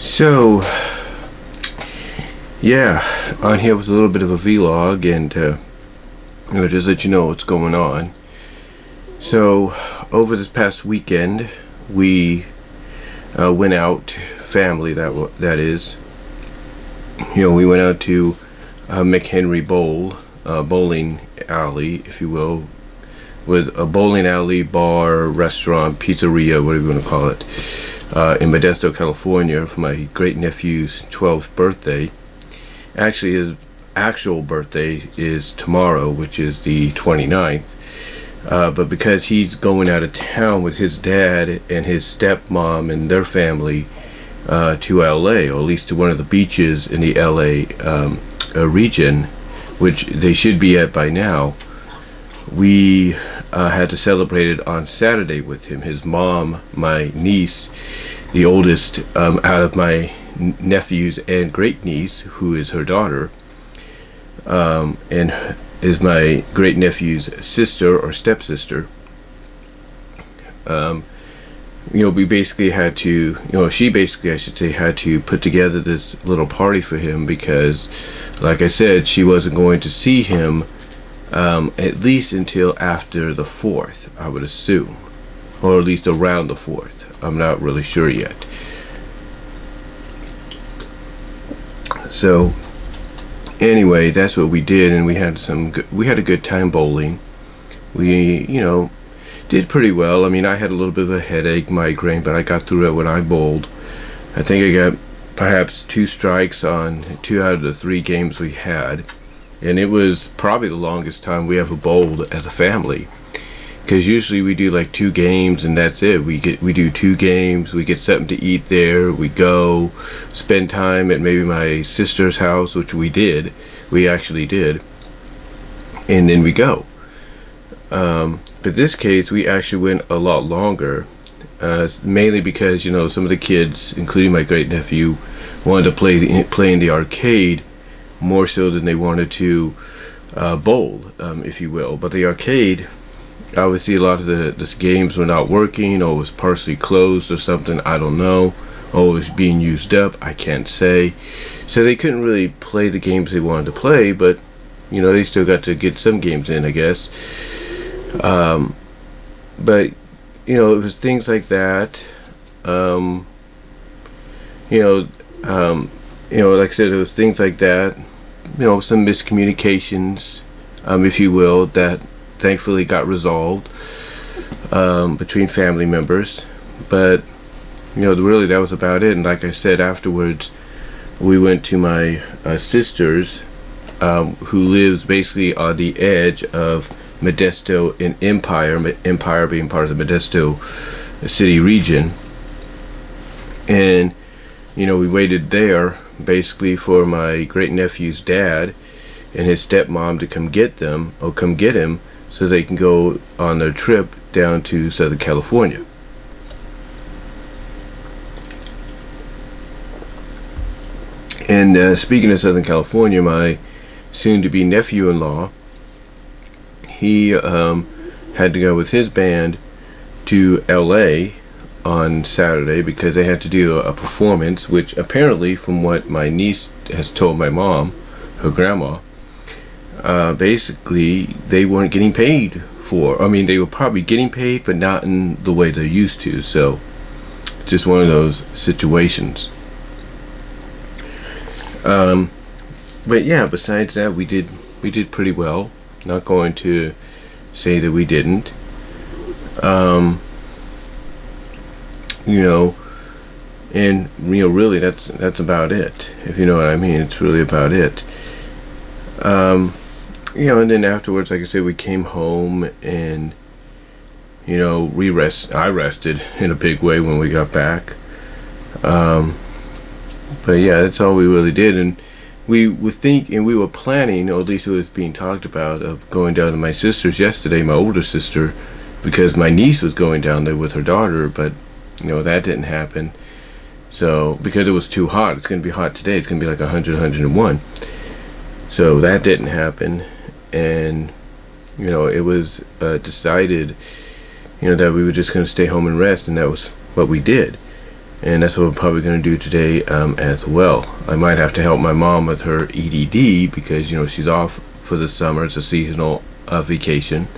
So, yeah, on here was a little bit of a vlog, and just let you know what's going on. So, over this past weekend, we went out, family that is. We went out to McHenry bowling alley, if you will, with a bowling alley, bar, restaurant, pizzeria, whatever you want to call it, in Modesto, California, for my great nephew's 12th birthday. Actually, his actual birthday is tomorrow, which is the 29th. But because he's going out of town with his dad and his stepmom and their family to LA, or at least to one of the beaches in the LA region, which they should be at by now, we had to celebrate it on Saturday with him. His mom, my niece, the oldest out of my nephews, and great niece, who is her daughter, and is my great nephew's sister or stepsister. We basically had to, she basically, I should say, had to put together this little party for him because, like I said, she wasn't going to see him at least until after the 4th, I would assume, or at least around the 4th. I'm not really sure yet. So anyway, that's what we did, and we had a good time bowling. We did pretty well. I mean, I had a little bit of a headache, migraine, but I got through it when I bowled. I think I got perhaps 2 strikes on 2 out of the 3 games we had, and it was probably the longest time we ever bowled as a family, because usually we do like 2 games and that's it. We do 2 games, we get something to eat there, we go spend time at maybe my sister's house, which we actually did, and then we go. But this case, we actually went a lot longer, mainly because some of the kids, including my great nephew, wanted to play in the arcade more so than they wanted to bowl, if you will. But the arcade, obviously, a lot of the games were not working, or was partially closed or something. I don't know. Or it was being used up. I can't say. So they couldn't really play the games they wanted to play, but they still got to get some games in, I guess. But it was things like that. Like I said, it was things like that. Some miscommunications, if you will, that thankfully got resolved between family members. But really that was about it. And like I said, afterwards we went to my sister's, who lives basically on the edge of Modesto and Empire being part of the Modesto city region. And we waited there basically for my great nephew's dad and his stepmom to come get him so they can go on their trip down to Southern California. And speaking of Southern California, my soon-to-be nephew-in-law, he had to go with his band to LA on Saturday because they had to do a performance, which apparently, from what my niece has told my mom, her grandma, basically they weren't getting paid for. I mean, they were probably getting paid, but not in the way they're used to. So it's just one of those situations. But yeah, besides that, we did pretty well. Not going to say that we didn't. And really that's about it, if you know what I mean. It's really about it. And then afterwards, like I said, we came home and I rested in a big way when we got back. But yeah, that's all we really did. And we were planning, or at least it was being talked about, of going down to my sister's yesterday, my older sister, because my niece was going down there with her daughter, but that didn't happen. So because it was too hot, it's going to be hot today, it's going to be like 100, 101. So that didn't happen. And it was decided that we were just going to stay home and rest, and that was what we did. and that's what we're probably going to do today as well. I might have to help my mom with her EDD because she's off for the summer. It's a seasonal vacation,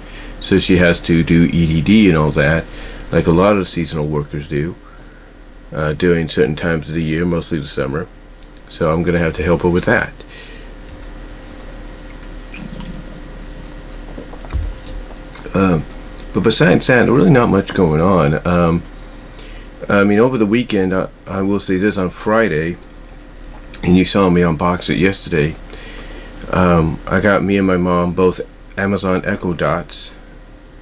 so she has to do EDD and all that, like a lot of seasonal workers do during certain times of the year, mostly the summer. So I'm going to have to help her with that. But besides that, really not much going on. Over the weekend, I will say this, on Friday, and you saw me unbox it yesterday, I got me and my mom both Amazon Echo Dots,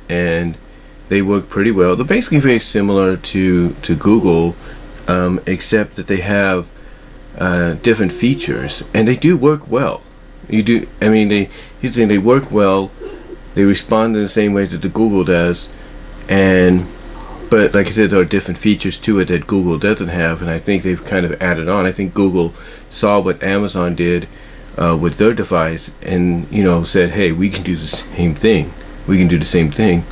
and they work pretty well. They're basically very similar to Google, except that they have different features, and they do work well. Here's the thing, they work well. They respond in the same way that the Google does, but like I said, there are different features to it that Google doesn't have, and I think they've kind of added on. I think Google saw what Amazon did with their device, and said, "Hey, we can do the same thing. We can do the same thing,"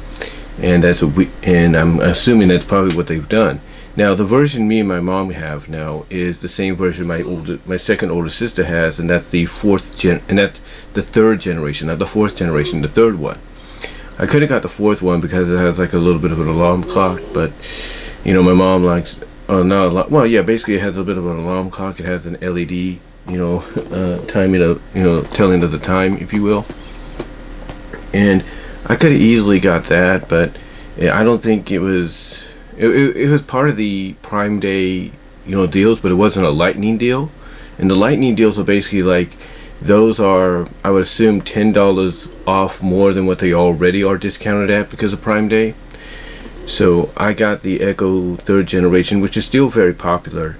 and and I'm assuming that's probably what they've done. Now, the version me and my mom have now is the same version my second older sister has, and that's the third generation, not the fourth generation, the third one. I could have got the fourth one because it has like a little bit of an alarm clock, but my mom likes, basically it has a bit of an alarm clock. It has an LED, timing of, telling of the time, if you will. And I could have easily got that, but I don't think it was. It was part of the Prime Day, deals, but it wasn't a lightning deal. And the lightning deals are basically like, those are, I would assume, $10 off more than what they already are discounted at because of Prime Day. So I got the Echo third generation, which is still very popular,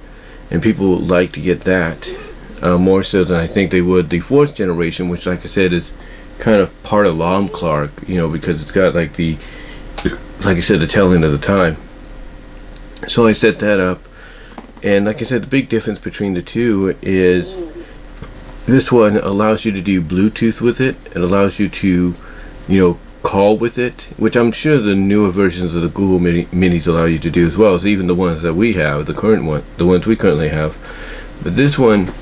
and people like to get that more so than I think they would the fourth generation, which, like I said, is kind of part of alarm clock, because it's got like I said, the telling of the time. So I set that up, and like I said, the big difference between the two is this one allows you to do Bluetooth with it. It allows you to, call with it, which I'm sure the newer versions of the Google Minis allow you to do as well as even the ones that we have, the ones we currently have. But this one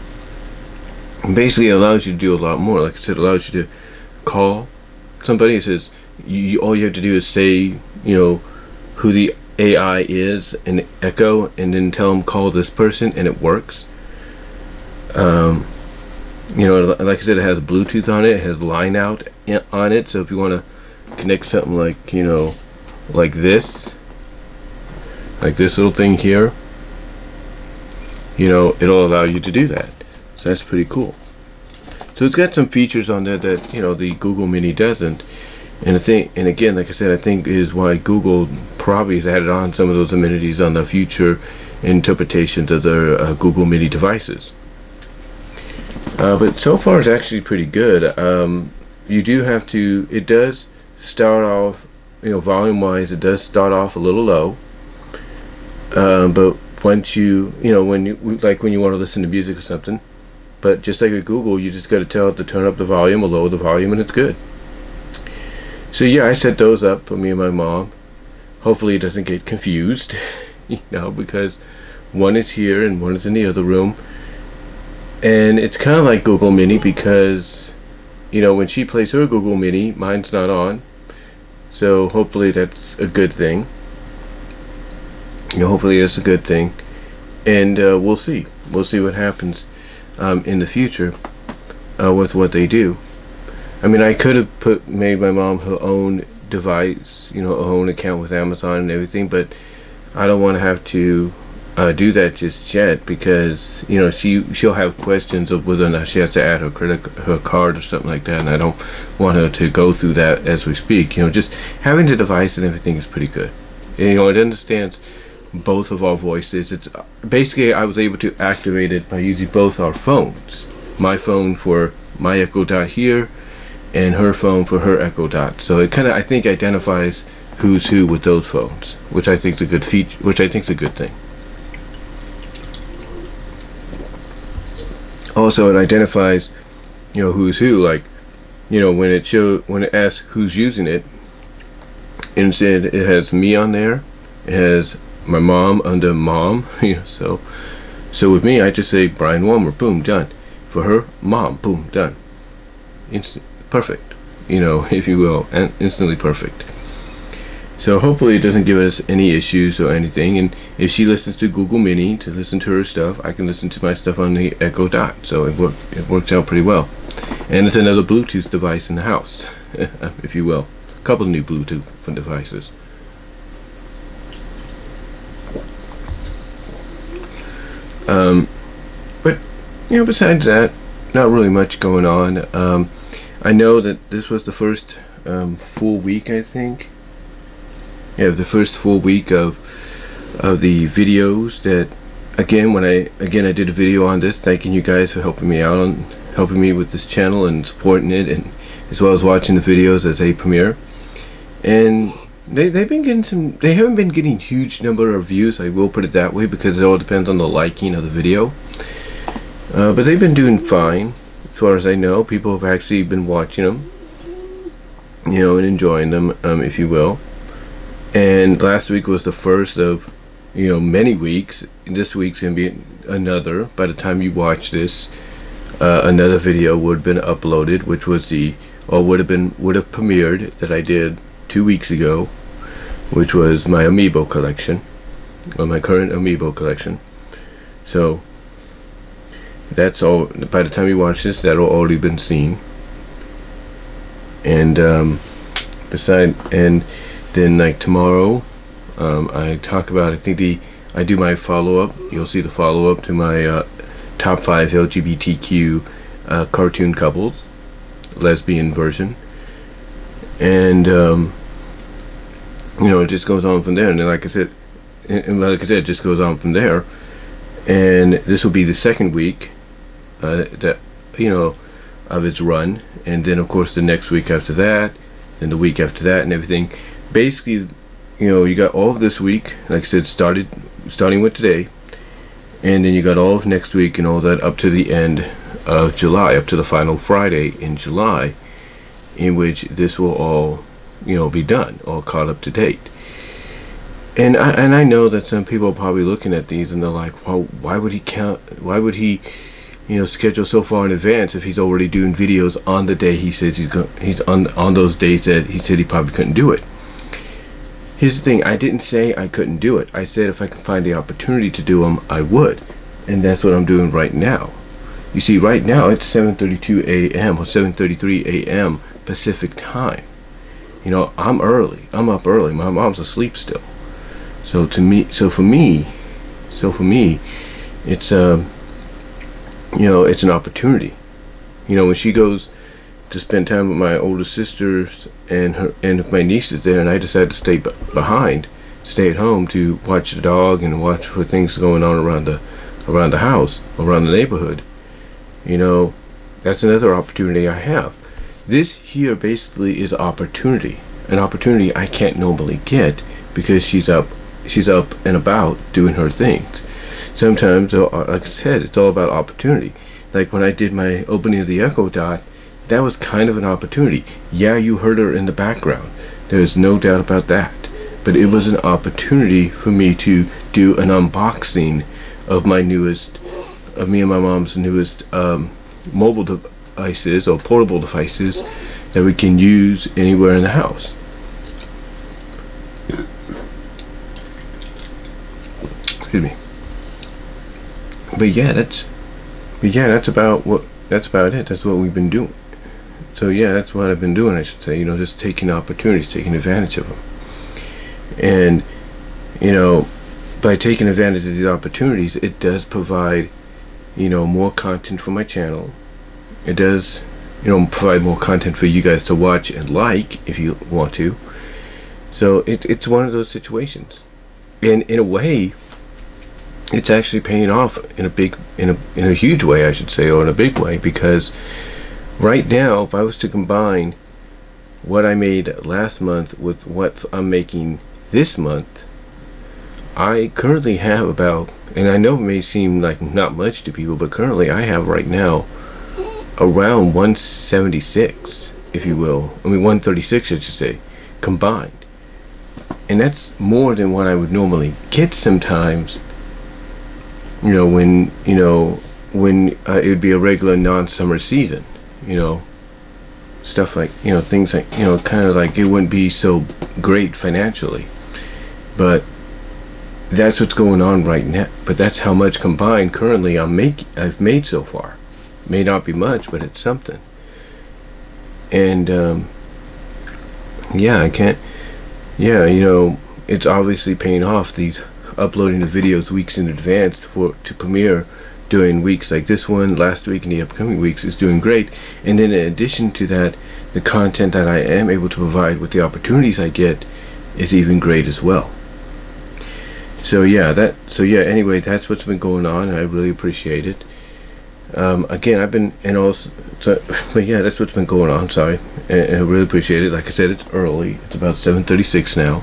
basically allows you to do a lot more. Like I said, it allows you to call somebody. It says all you have to do is say, who the AI is in Echo, and then tell them call this person, and it works. Like I said, it has Bluetooth on it. It has line out on it. So if you want to connect something like like this little thing here, it'll allow you to do that. So that's pretty cool. So it's got some features on there that the Google Mini doesn't. And again, like I said, I think is why Google probably has added on some of those amenities on the future interpretations of their Google Mini devices. But so far it's actually pretty good. You do have to, it does start off, volume wise, it does start off a little low. But once when you want to listen to music or something, but just like with Google, you just got to tell it to turn up the volume or lower the volume, and it's good. So yeah, I set those up for me and my mom. Hopefully it doesn't get confused, because one is here and one is in the other room. And it's kind of like Google Mini because, when she plays her Google Mini, mine's not on. So hopefully that's a good thing. Hopefully it's a good thing. And we'll see. We'll see what happens in the future with what they do. I could have made my mom her own device, her own account with Amazon and everything, but I don't want to have to do that just yet because she'll have questions of whether or not she has to add her card or something like that, and I don't want her to go through that as we speak. Just having the device and everything is pretty good. And, it understands both of our voices. It's basically, I was able to activate it by using both our phones. My phone for my Echo Dot here, and her phone for her Echo Dot. So it kind of, I think, identifies who's who with those phones, which I think is a good feature, which I think is a good thing. Also, it identifies, who's who. Like, when it asks who's using it, instead it has me on there, it has my mom under mom. So with me, I just say Brian Walmer, boom, done. For her, mom, boom, done. Perfect, if you will, and instantly perfect. So hopefully it doesn't give us any issues or anything. And if she listens to Google Mini to listen to her stuff, I can listen to my stuff on the Echo Dot. So it works out pretty well. And it's another Bluetooth device in the house, if you will. A couple of new Bluetooth devices. But besides that, not really much going on. I know that this was the first full week, I think. Yeah, the first full week of the videos that, again, I did a video on this, thanking you guys for helping me out on helping me with this channel and supporting it, and as well as watching the videos as they premiere. And they've been getting they haven't been getting huge number of views, I will put it that way, because it all depends on the liking of the video. But they've been doing fine, as far as I know. People have actually been watching them, and enjoying them, if you will. And last week was the first of, many weeks. This week's gonna be another. By the time you watch this, another video would have been uploaded, which was would have premiered, that I did 2 weeks ago, which was my Amiibo collection, or my current Amiibo collection. So that's all. By the time you watch this, that'll already been seen. And then like tomorrow, I talk about, I do my follow-up. You'll see the follow-up to my top 5 LGBTQ cartoon couples, lesbian version. And it just goes on from there. And then, like I said, it just goes on from there. And this will be the second week that of its run. And then, of course, the next week after that, then the week after that, and everything. Basically, you got all of this week, like I said, starting with today, and then you got all of next week and all that up to the end of July, up to the final Friday in July, in which this will all, be done, all caught up to date. And I know that some people are probably looking at these and they're like, well, why would he schedule so far in advance if he's already doing videos on the day he says he's on those days that he said he probably couldn't do it. Here's the thing, I didn't say I couldn't do it. I said if I can find the opportunity to do them, I would. And that's what I'm doing right now. You see, right now it's 7:32 a.m. or 7:33 a.m. Pacific time. I'm early. I'm up early. My mom's asleep still. So for me, it's it's an opportunity. When she goes to spend time with my older sisters and my nieces there, and I decided to stay at home to watch the dog and watch for things going on around the house, around the neighborhood. That's another opportunity I have. This here basically is opportunity, an opportunity I can't normally get because she's up and about doing her things. Sometimes, like I said, it's all about opportunity. Like when I did my opening of the Echo Dot, that was kind of an opportunity. Yeah, you heard her in the background. There's no doubt about that. But it was an opportunity for me to do an unboxing of me and my mom's newest mobile devices or portable devices that we can use anywhere in the house. Excuse me. But yeah, that's about it. That's what we've been doing. So yeah, that's what I've been doing, I should say. Just taking opportunities, taking advantage of them. And by taking advantage of these opportunities, it does provide more content for my channel. It does provide more content for you guys to watch and like if you want to. So it's one of those situations, and in a way, it's actually paying off in a huge way, I should say, or in a big way, because right now, if I was to combine what I made last month with what I'm making this month, I currently have about, and I know it may seem like not much to people, but currently I have right now around 176, if you will. I mean 136, I should say, combined. and that's more than what I would normally get sometimes. When it would be a regular non-summer season, stuff like, things like, kind of like it wouldn't be so great financially. But that's what's going on right now. But that's how much combined currently I've made so far. May not be much, but it's something. And I can't. It's obviously paying off. These uploading the videos weeks in advance to premiere during weeks like this one, last week, and the upcoming weeks is doing great. And then in addition to that, the content that I am able to provide with the opportunities I get is even great as well. Anyway, that's what's been going on, and I really appreciate it. Again, I've been, and also, that's what's been going on. Sorry, and I really appreciate it. Like I said, it's early. It's about 7:36 now,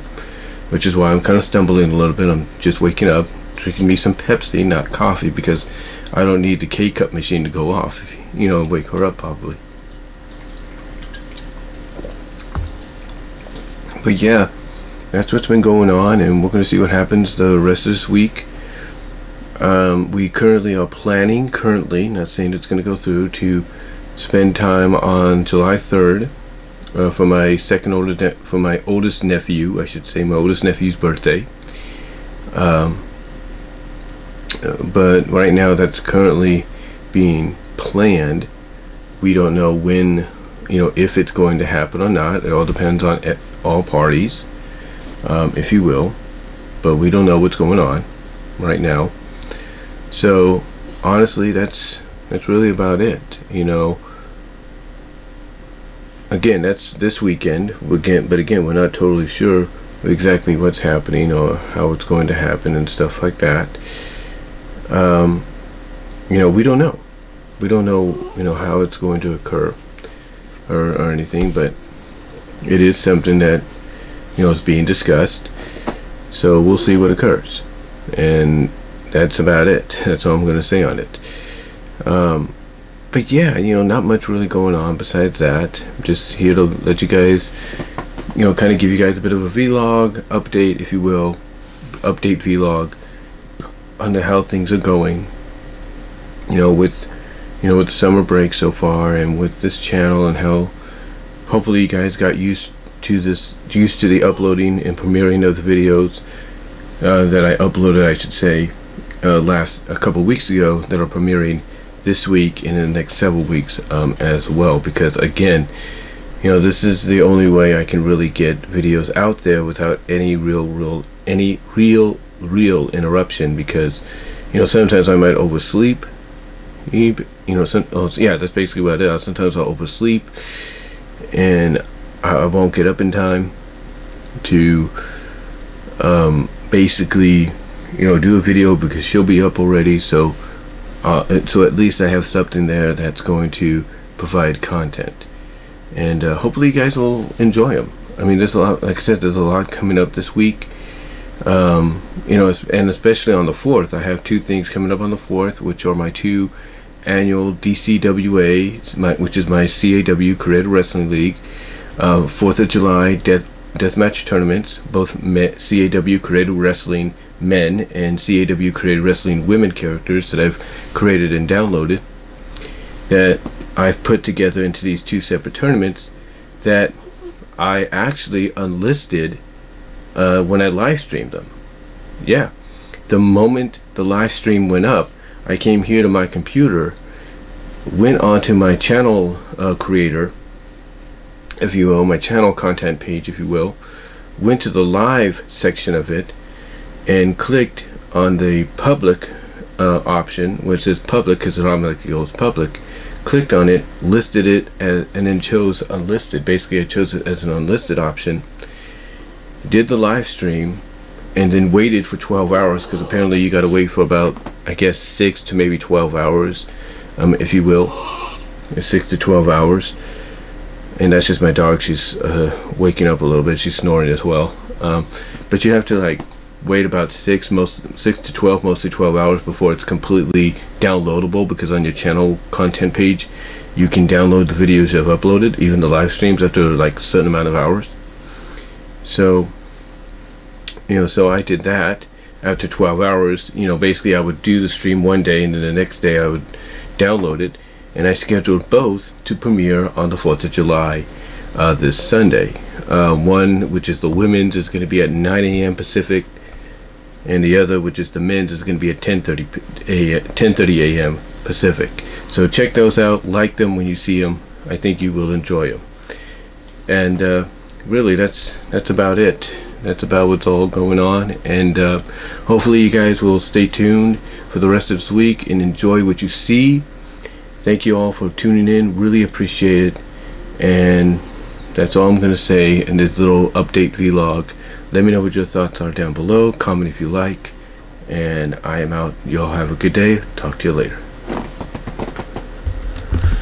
which is why I'm kind of stumbling a little bit. I'm just waking up, drinking me some Pepsi, not coffee, because I don't need the K-cup machine to go off. Wake her up probably. But yeah, that's what's been going on, and we're going to see what happens the rest of this week. We currently are planning, not saying it's going to go through, to spend time on July 3rd for my oldest nephew, I should say, my oldest nephew's birthday. But right now that's currently being planned. We don't know when, if it's going to happen or not. It all depends on all parties, if you will. But we don't know what's going on right now. So honestly, that's really about it. Again, that's this weekend. But again, we're not totally sure exactly what's happening or how it's going to happen and stuff like that. We don't know. We don't know, how it's going to occur or anything. But it is something that is being discussed. So we'll see what occurs. And that's about it. That's all I'm going to say on it. But yeah, not much really going on besides that. I'm just here to let you guys, kind of give you guys a bit of a vlog update, if you will. Update vlog on how things are going. With the summer break so far, and with this channel, and how hopefully you guys got used to the uploading and premiering of the videos that I uploaded, I should say, a couple weeks ago, that are premiering this week and in the next several weeks as well. Because again, this is the only way I can really get videos out there without any real interruption. Because sometimes I might oversleep. That's basically what it is. Sometimes I'll oversleep and I won't get up in time to basically do a video, because she'll be up already. So at least I have something there that's going to provide content, and hopefully you guys will enjoy them. I mean, there's a lot, like I said, there's a lot coming up this week. And especially on the 4th, I have two things coming up on the 4th, which are my two annual DCWA, which is my CAW Creative Wrestling League, 4th of July deathmatch tournaments, both CAW Creative Wrestling men and CAW Creative Wrestling women characters that I've created and downloaded, that I've put together into these two separate tournaments, that I actually unlisted when I live streamed them. Yeah, the moment the live stream went up, I came here to my computer, went onto my channel creator, if you will, my channel content page, if you will, went to the live section of it, and clicked on the public option, which is public because it automatically goes public. Clicked on it, listed it, and then chose unlisted. Basically, I chose it as an unlisted option. Did the live stream, and then waited for 12 hours, because apparently you got to wait for about, I guess, 6 to maybe 12 hours, if you will, 6 to 12 hours. And that's just my dog. She's waking up a little bit. She's snoring as well. But you have to wait about 6 to 12, mostly 12 hours before it's completely downloadable, because on your channel content page you can download the videos you've uploaded, even the live streams, after a certain amount of hours. So So I did that after 12 hours. Basically I would do the stream one day, and then the next day I would download it, and I scheduled both to premiere on the 4th of July, this Sunday. One, which is the women's, is going to be at 9 a.m. Pacific, and the other, which is the men's, is going to be at 10:30 a.m. Pacific. So check those out, like them when you see them. I think you will enjoy them. And really, that's about it. That's about what's all going on, and hopefully you guys will stay tuned for the rest of this week and enjoy what you see. Thank you all for tuning in, really appreciate it, and that's all I'm going to say in this little update vlog. Let me know what your thoughts are down below, comment if you like, and I am out. Y'all have a good day. Talk to you later.